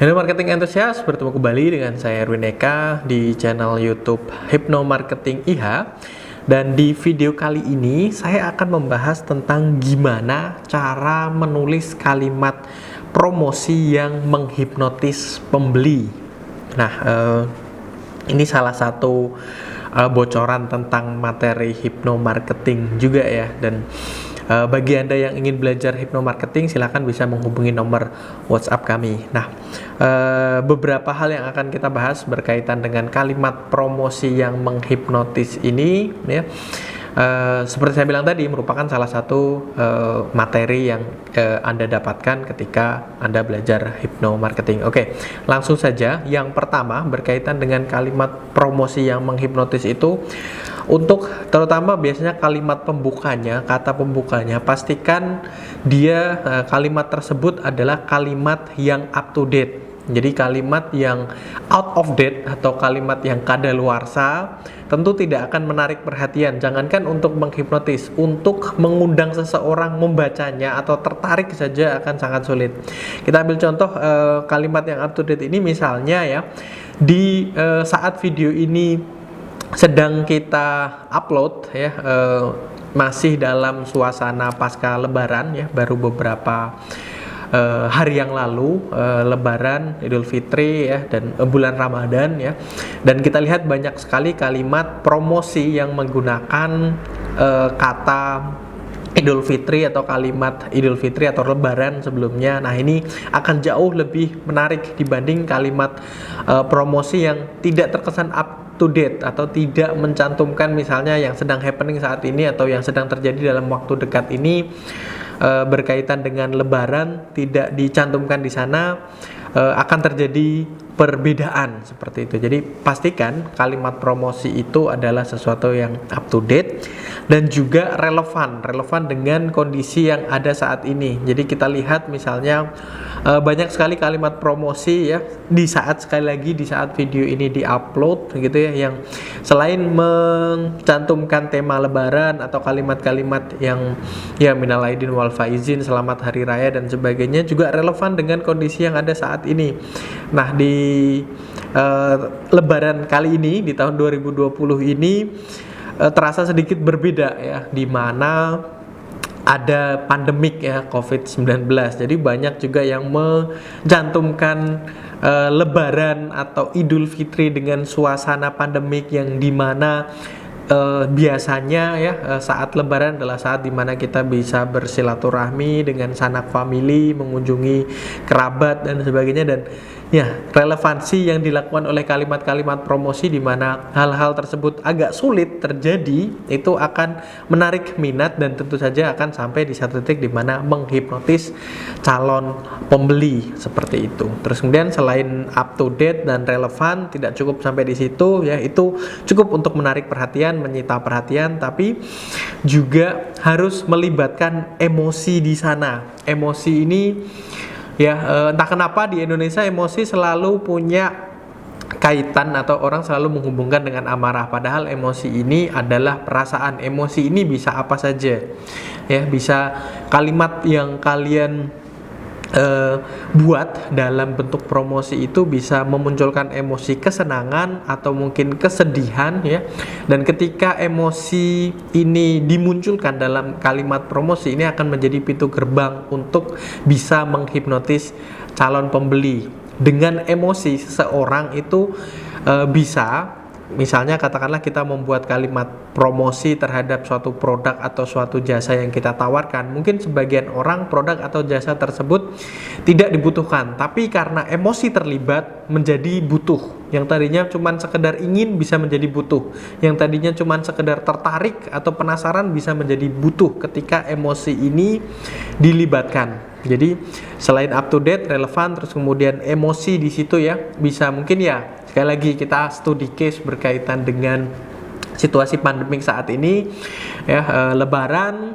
Halo marketing enthusiast, bertemu kembali dengan saya Erwin Eka di channel YouTube Hypno Marketing IH. Dan di video kali ini saya akan membahas tentang gimana cara menulis kalimat promosi yang menghipnotis pembeli. Nah, ini salah satu bocoran tentang materi hypno marketing juga ya. Dan bagi Anda yang ingin belajar hypno marketing, silahkan bisa menghubungi nomor WhatsApp kami. Nah, beberapa hal yang akan kita bahas berkaitan dengan kalimat promosi yang menghipnotis ini ya. Seperti saya bilang tadi, merupakan salah satu materi yang Anda dapatkan ketika Anda belajar hypno marketing. Oke, langsung saja. Yang pertama berkaitan dengan kalimat promosi yang menghipnotis itu, untuk terutama biasanya kalimat pembukanya, kata pembukanya, pastikan dia kalimat tersebut adalah kalimat yang up to date. Jadi kalimat yang out of date atau kalimat yang kadaluarsa tentu tidak akan menarik perhatian. Jangankan untuk menghipnotis, untuk mengundang seseorang membacanya atau tertarik saja akan sangat sulit. Kita ambil contoh kalimat yang up to date ini, misalnya ya, di saat video ini sedang kita upload ya, masih dalam suasana pasca lebaran ya, baru beberapa hari yang lalu Lebaran, Idul Fitri ya, dan bulan Ramadan ya, dan kita lihat banyak sekali kalimat promosi yang menggunakan kata Idul Fitri atau kalimat Idul Fitri atau Lebaran sebelumnya. Nah, ini akan jauh lebih menarik dibanding kalimat promosi yang tidak terkesan up to date atau tidak mencantumkan misalnya yang sedang happening saat ini atau yang sedang terjadi dalam waktu dekat ini. Berkaitan dengan Lebaran tidak dicantumkan di sana, akan terjadi perbedaan seperti itu. Jadi pastikan kalimat promosi itu adalah sesuatu yang up to date dan juga relevan dengan kondisi yang ada saat ini. Jadi kita lihat misalnya banyak sekali kalimat promosi ya di saat, sekali lagi, di saat video ini diupload gitu ya, yang selain mencantumkan tema Lebaran atau kalimat-kalimat yang ya minal aidin wal faizin, selamat hari raya dan sebagainya, juga relevan dengan kondisi yang ada saat ini. Nah, di Lebaran kali ini di tahun 2020 ini terasa sedikit berbeda ya, di mana ada pandemik ya, COVID-19. Jadi banyak juga yang mencantumkan Lebaran atau Idul Fitri dengan suasana pandemik, yang dimana biasanya ya saat Lebaran adalah saat dimana kita bisa bersilaturahmi dengan sanak famili, mengunjungi kerabat dan sebagainya. Dan ya, relevansi yang dilakukan oleh kalimat-kalimat promosi di mana hal-hal tersebut agak sulit terjadi itu akan menarik minat dan tentu saja akan sampai di satu titik di mana menghipnotis calon pembeli seperti itu. Terus kemudian selain up to date dan relevan, tidak cukup sampai di situ ya, itu cukup untuk menarik perhatian, menyita perhatian, tapi juga harus melibatkan emosi di sana. Emosi ini ya, entah kenapa di Indonesia emosi selalu punya kaitan atau orang selalu menghubungkan dengan amarah, padahal emosi ini adalah perasaan. Emosi ini bisa apa saja ya, bisa kalimat yang kalian buat dalam bentuk promosi itu bisa memunculkan emosi kesenangan atau mungkin kesedihan ya. Dan ketika emosi ini dimunculkan dalam kalimat promosi, ini akan menjadi pintu gerbang untuk bisa menghipnotis calon pembeli. Dengan emosi seseorang itu bisa, misalnya katakanlah kita membuat kalimat promosi terhadap suatu produk atau suatu jasa yang kita tawarkan. Mungkin sebagian orang produk atau jasa tersebut tidak dibutuhkan, tapi karena emosi terlibat menjadi butuh. Yang tadinya cuma sekedar ingin bisa menjadi butuh. Yang tadinya cuma sekedar tertarik atau penasaran bisa menjadi butuh ketika emosi ini dilibatkan. Jadi selain up to date, relevan, terus kemudian emosi di situ ya, bisa mungkin ya, sekali lagi kita studi case berkaitan dengan situasi pandemik saat ini ya, Lebaran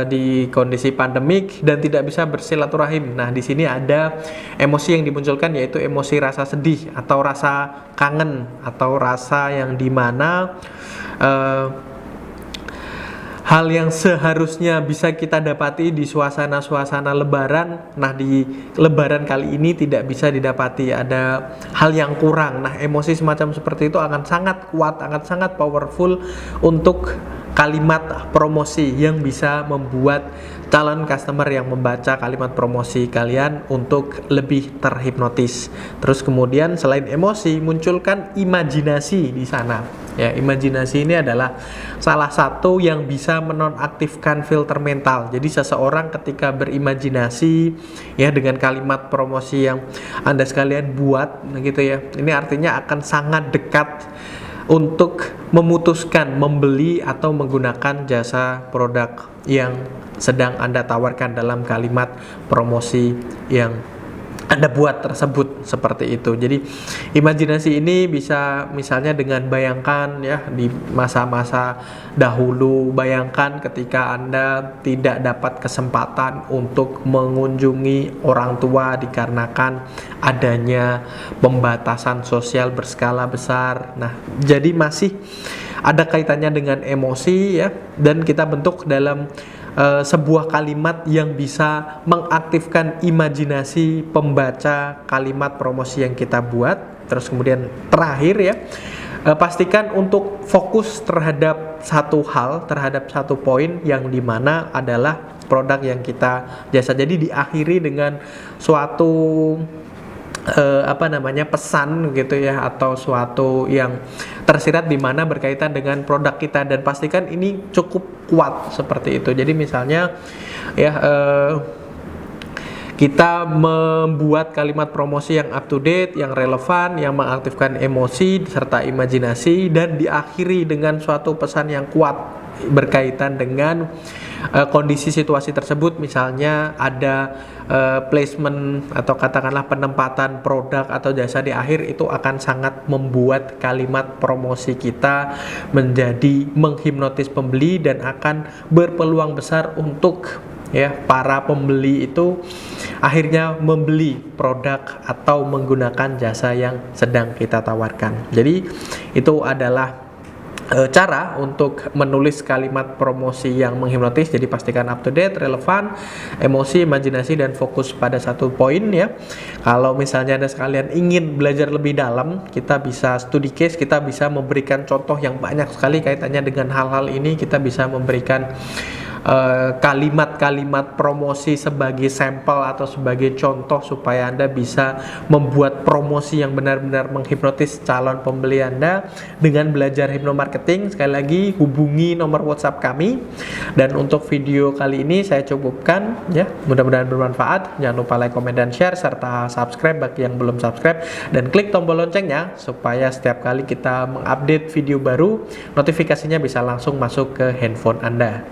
di kondisi pandemik dan tidak bisa bersilaturahim. Nah, di sini ada emosi yang dimunculkan, yaitu emosi rasa sedih atau rasa kangen atau rasa yang dimana hal yang seharusnya bisa kita dapati di suasana-suasana lebaran, nah di lebaran kali ini tidak bisa didapati, ada hal yang kurang. Nah, emosi semacam seperti itu akan sangat kuat, akan sangat powerful untuk kalimat promosi yang bisa membuat calon customer yang membaca kalimat promosi kalian untuk lebih terhipnotis. Terus kemudian selain emosi, munculkan imajinasi di sana. Ya, imajinasi ini adalah salah satu yang bisa menonaktifkan filter mental. Jadi seseorang ketika berimajinasi ya dengan kalimat promosi yang Anda sekalian buat gitu ya. Ini artinya akan sangat dekat untuk memutuskan membeli atau menggunakan jasa produk yang sedang Anda tawarkan dalam kalimat promosi yang Anda buat tersebut, seperti itu. Jadi imajinasi ini bisa misalnya dengan bayangkan ya di masa-masa dahulu, bayangkan ketika Anda tidak dapat kesempatan untuk mengunjungi orang tua dikarenakan adanya pembatasan sosial berskala besar. Nah, jadi masih ada kaitannya dengan emosi ya, dan kita bentuk dalam sebuah kalimat yang bisa mengaktifkan imajinasi pembaca kalimat promosi yang kita buat. Terus kemudian terakhir ya, pastikan untuk fokus terhadap satu hal, terhadap satu poin yang dimana adalah produk yang kita jasa. Jadi diakhiri dengan suatu pesan gitu ya, atau suatu yang tersirat di mana berkaitan dengan produk kita, dan pastikan ini cukup kuat seperti itu. Jadi misalnya ya kita membuat kalimat promosi yang up to date, yang relevan, yang mengaktifkan emosi serta imajinasi, dan diakhiri dengan suatu pesan yang kuat berkaitan dengan kondisi situasi tersebut. Misalnya ada placement atau katakanlah penempatan produk atau jasa di akhir, itu akan sangat membuat kalimat promosi kita menjadi menghipnotis pembeli dan akan berpeluang besar untuk ya para pembeli itu akhirnya membeli produk atau menggunakan jasa yang sedang kita tawarkan. Jadi itu adalah cara untuk menulis kalimat promosi yang menghipnotis. Jadi pastikan up to date, relevan, emosi, imajinasi, dan fokus pada satu poin ya. Kalau misalnya Anda sekalian ingin belajar lebih dalam, kita bisa studi case, kita bisa memberikan contoh yang banyak sekali kaitannya dengan hal-hal ini. Kita bisa memberikan kalimat-kalimat promosi sebagai sampel atau sebagai contoh supaya Anda bisa membuat promosi yang benar-benar menghipnotis calon pembeli Anda dengan belajar hypnomarketing. Sekali lagi hubungi nomor WhatsApp kami. Dan untuk video kali ini saya cukupkan ya, mudah-mudahan bermanfaat. Jangan lupa like, comment, dan share serta subscribe bagi yang belum subscribe, dan klik tombol loncengnya supaya setiap kali kita mengupdate video baru notifikasinya bisa langsung masuk ke handphone Anda.